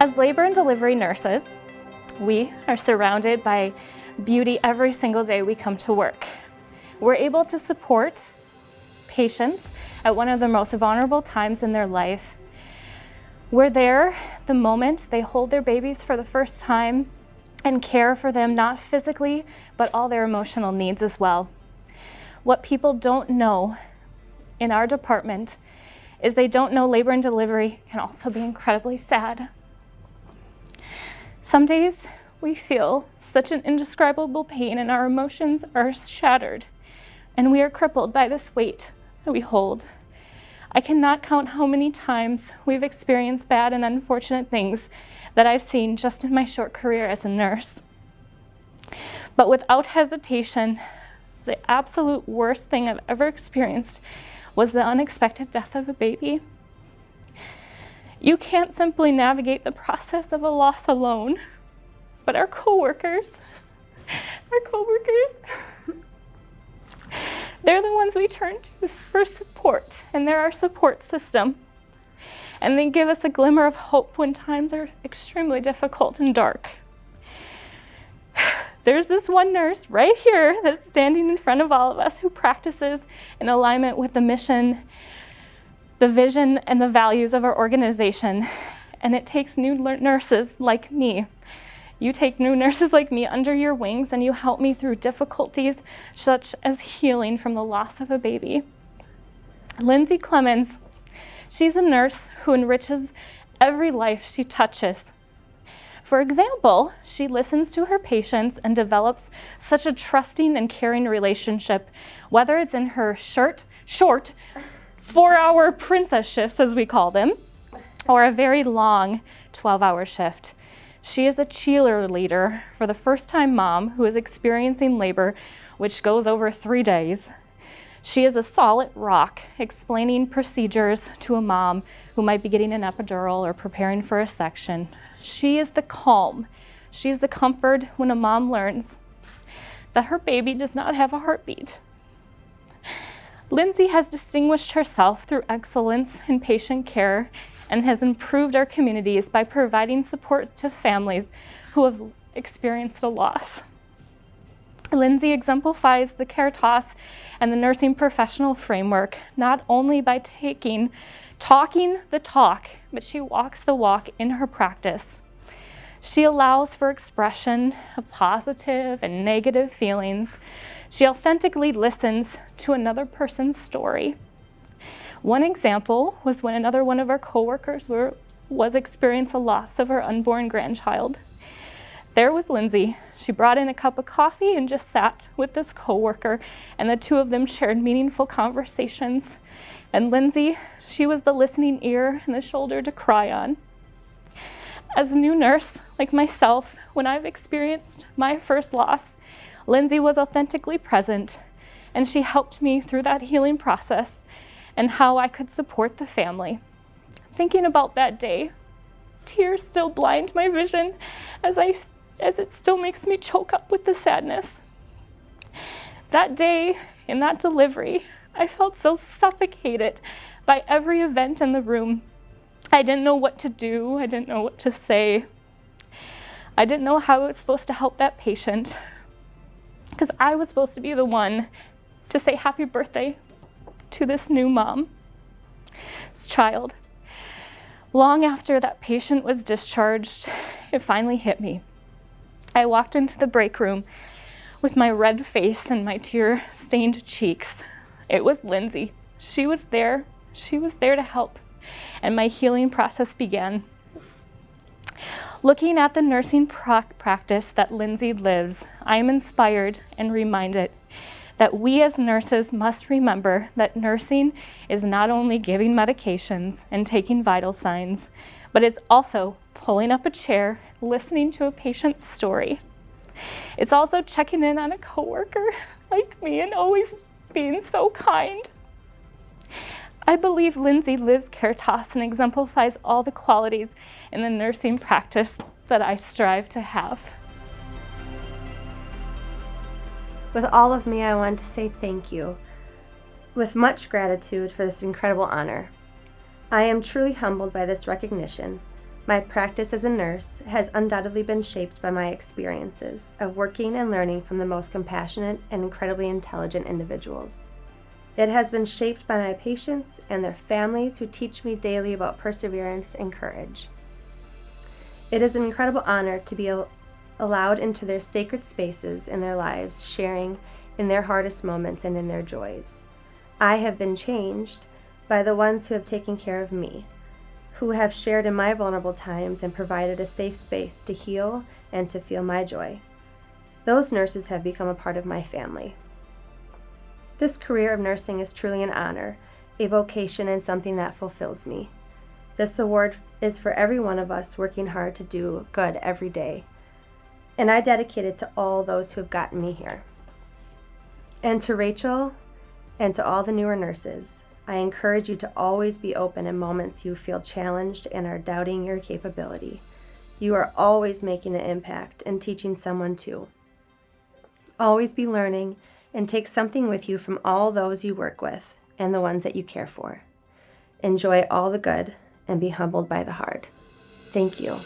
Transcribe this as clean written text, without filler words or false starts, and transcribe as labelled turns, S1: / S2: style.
S1: As labor and delivery nurses, we are surrounded by beauty every single day we come to work. We're able to support patients at one of the most vulnerable times in their life. We're there the moment they hold their babies for the first time and care for them, not physically, but all their emotional needs as well. What people don't know in our department is they don't know labor and delivery can also be incredibly sad. Some days we feel such an indescribable pain and our emotions are shattered, and we are crippled by this weight that we hold. I cannot count how many times we've experienced bad and unfortunate things that I've seen just in my short career as a nurse. But without hesitation, the absolute worst thing I've ever experienced was the unexpected death of a baby. You can't simply navigate the process of a loss alone, but our coworkers, they're the ones we turn to for support, and they're our support system. And they give us a glimmer of hope when times are extremely difficult and dark. There's this one nurse right here that's standing in front of all of us who practices in alignment with the mission, the vision, and the values of our organization. And it takes new nurses like me. You take new nurses like me under your wings and you help me through difficulties such as healing from the loss of a baby. Linsie Clements, she's a nurse who enriches every life she touches. For example, she listens to her patients and develops such a trusting and caring relationship, whether it's in her short 4-hour princess shifts, as we call them, or a very long 12-hour shift. She is a cheerleader for the first-time mom who is experiencing labor, which goes over 3 days. She is a solid rock, explaining procedures to a mom who might be getting an epidural or preparing for a section. She is the calm. She is the comfort when a mom learns that her baby does not have a heartbeat. Linsie has distinguished herself through excellence in patient care and has improved our communities by providing support to families who have experienced a loss. Linsie exemplifies the Caritas and the nursing professional framework, not only by talking the talk, but she walks the walk in her practice. She allows for expression of positive and negative feelings. She authentically listens to another person's story. One example was when another one of our coworkers was experiencing a loss of her unborn grandchild. There was Linsie. She brought in a cup of coffee and just sat with this coworker, and the two of them shared meaningful conversations. And Linsie, she was the listening ear and the shoulder to cry on. As a new nurse, like myself, when I've experienced my first loss, Linsie was authentically present, and she helped me through that healing process and how I could support the family. Thinking about that day, tears still blind my vision as it still makes me choke up with the sadness. That day, in that delivery, I felt so suffocated by every event in the room. I didn't know what to do. I didn't know what to say. I didn't know how I was supposed to help that patient, because I was supposed to be the one to say happy birthday to this new mom's child. Long after that patient was discharged, it finally hit me. I walked into the break room with my red face and my tear-stained cheeks. It was Linsie. She was there. She was there to help, and my healing process began. Looking at the nursing practice that Linsie lives, I am inspired and reminded that we as nurses must remember that nursing is not only giving medications and taking vital signs, but it's also pulling up a chair, listening to a patient's story. It's also checking in on a coworker like me and always being so kind. I believe Linsie lives Caritas and exemplifies all the qualities in the nursing practice that I strive to have.
S2: With all of me, I want to say thank you, with much gratitude for this incredible honor. I am truly humbled by this recognition. My practice as a nurse has undoubtedly been shaped by my experiences of working and learning from the most compassionate and incredibly intelligent individuals. It has been shaped by my patients and their families who teach me daily about perseverance and courage. It is an incredible honor to be allowed into their sacred spaces in their lives, sharing in their hardest moments and in their joys. I have been changed by the ones who have taken care of me, who have shared in my vulnerable times and provided a safe space to heal and to feel my joy. Those nurses have become a part of my family. This career of nursing is truly an honor, a vocation, and something that fulfills me. This award is for every one of us working hard to do good every day, and I dedicate it to all those who have gotten me here. And to Rachel and to all the newer nurses, I encourage you to always be open in moments you feel challenged and are doubting your capability. You are always making an impact and teaching someone too. Always be learning and take something with you from all those you work with and the ones that you care for. Enjoy all the good and be humbled by the hard. Thank you.